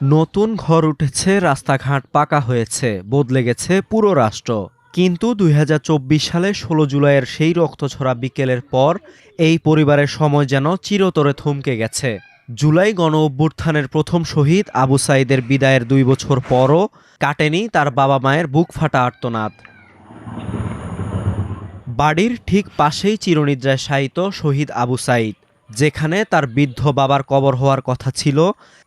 নতুন ঘর উঠেছে, রাস্তাঘাট পাকা হয়েছে, বদলে গেছে পুরো রাষ্ট্র। কিন্তু ২০২৪ সালে ১৬ জুলাইয়ের সেই রক্তঝরা বিকেলের পর এই পরিবারের সময় যেন চিরতরে থমকে গেছে। জুলাই গণ অভ্যুত্থানের প্রথম শহীদ আবু সাঈদের বিদায়ের ২ বছর পরও কাটেনি তার বাবা মায়ের বুক ফাটা আর্তনাদ। বাড়ির ঠিক পাশেই চিরনিদ্রায় শায়িত শহীদ আবু সাঈদ। যেখানে তার বৃদ্ধ বাবার কবর হওয়ার কথা ছিল,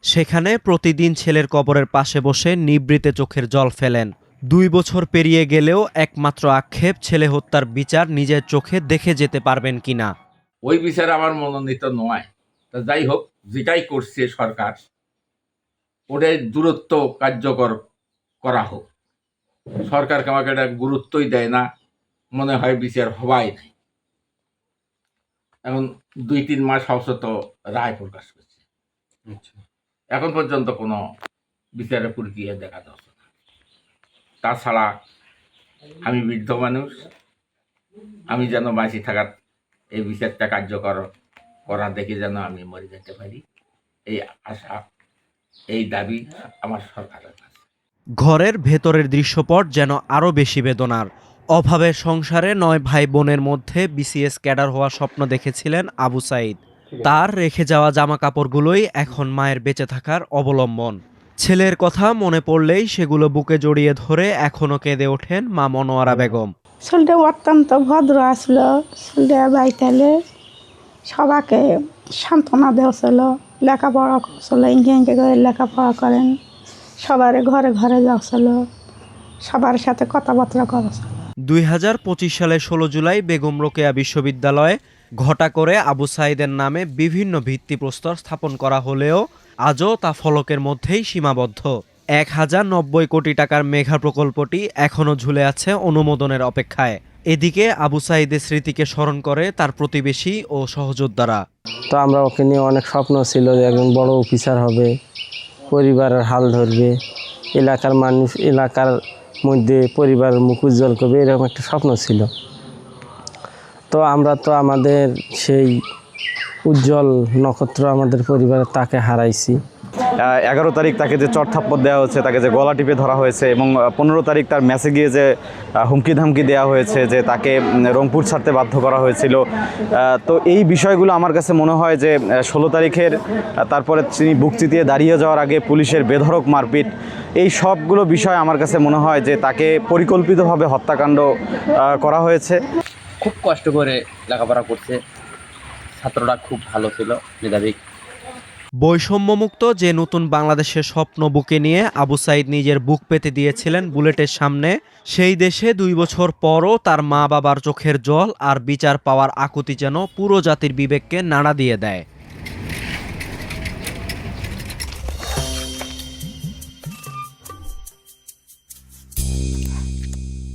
সেখানে প্রতিদিন ছেলের কবরের পাশে বসে নিভৃতে চোখের জল ফেলেন। ২ বছর পেরিয়ে গেলেও একমাত্র আক্ষেপ, ছেলে হত্যার বিচার নিজের চোখে দেখে যেতে পারবেন কিনা। ওই বিচার আমার মনোনীত নয়। তা যাই হোক, যেটাই করছে সরকার, ওটাই দূরত্ব কার্যকর করা হোক। সরকারকে আমাকে এটা গুরুত্বই দেয় না, মনে হয় বিচার হওয়াই নাই। এখন ২-৩ মাস অবশ্য রায় প্রকাশ করছে, এখন পর্যন্ত কোনো বিচারের প্রক্রিয়া দেখা যাচ্ছে না। তাছাড়া আমি বৃদ্ধ মানুষ, আমি যেন বাঁচি থাকার এই বিচারটা কার্যকর করা দেখে যেন আমি মরে যেতে পারি, এই আশা, এই দাবি আমার সরকারের কাছে। ঘরের ভেতরের দৃশ্যপট যেন আরও বেশি বেদনার। অভাবের সংসারে ৯ ভাই বোনের মধ্যে বিসিএস ক্যাডার হওয়ার স্বপ্ন দেখেছিলেন আবু সাঈদ। তার রেখে যাওয়া জামা কাপড়গুলোই এখন মায়ের বেঁচে থাকার অবলম্বন। ছেলের কথা মনে পড়লেই সেগুলো বুকে জড়িয়ে ধরে এখনও কেঁদে ওঠেন মা মনোয়ারা বেগম। ছেলেটা অত্যন্ত ভদ্র আসলো, ছেলেটা বাইতালে সবাইকে সান্ত্বনা দেওয়াছিল, লেখাপড়া করছিল, ইংকে করে লেখাপড়া করেন, সবার ঘরে ঘরে যাচ্ছিল, সবার সাথে কথাবার্তা করেছিল। ২০২৫ সালের ১৬ জুলাই বেগম রোকেয়া বিশ্ববিদ্যালয়ে ঘটা করে আবু সাঈদের নামে বিভিন্ন ভিত্তিপ্রস্তর স্থাপন করা হলেও আজও তা ফলকের মধ্যেই সীমাবদ্ধ। ১,০৯০ কোটি টাকার মেঘা প্রকল্পটি এখনও ঝুলে আছে অনুমোদনের অপেক্ষায়। এদিকে আবু সাঈদের স্মৃতিকে স্মরণ করে তার প্রতিবেশী ও সহযোদ্ধারা। তো আমরা ওকে নিয়ে অনেক স্বপ্ন ছিল যে একজন বড় অফিসার হবে, পরিবারের হাল ধরবে, এলাকার মানুষ, এলাকার মধ্যে পরিবারের মুখ উজ্জ্বল করবে, এরকম একটা স্বপ্ন ছিল। তো আমরা তো আমাদের সেই উজ্জ্বল নক্ষত্র আমাদের পরিবারে তাকে হারাইছি। ১১ তারিখ তাকে যে চড়থাপ্পড় দেওয়া হয়েছে, তাকে যে গলা টিপে ধরা হয়েছে, এবং ১৫ তারিখ তার মেসে গিয়ে যে হুমকি ধামকি দেওয়া হয়েছে, যে তাকে রংপুর ছাড়তে বাধ্য করা হয়েছিল। তো এই বিষয়গুলো আমার কাছে মনে হয় যে ১৬ তারিখের তারপরে তিনি বুক চিতিয়ে দাঁড়িয়ে যাওয়ার আগে পুলিশের বেধড়ক মারপিট, এই সবগুলো বিষয় আমার কাছে মনে হয় যে তাকে পরিকল্পিতভাবে হত্যাকাণ্ড করা হয়েছে। খুব কষ্ট করে লেখাপড়া করছে, ছাত্ররা খুব ভালো ছিল, মেধাবী। বৈষম্যমুক্ত যে নতুন বাংলাদেশের স্বপ্ন বুকে নিয়ে আবু সাঈদ নিজের বুক পেতে দিয়েছিলেন বুলেটের সামনে, সেই দেশে ২ বছর পরও তার মা বাবার চোখের জল আর বিচার পাওয়ার আকুতি যেন পুরো জাতির বিবেককে নাড়া দিয়ে দেয়।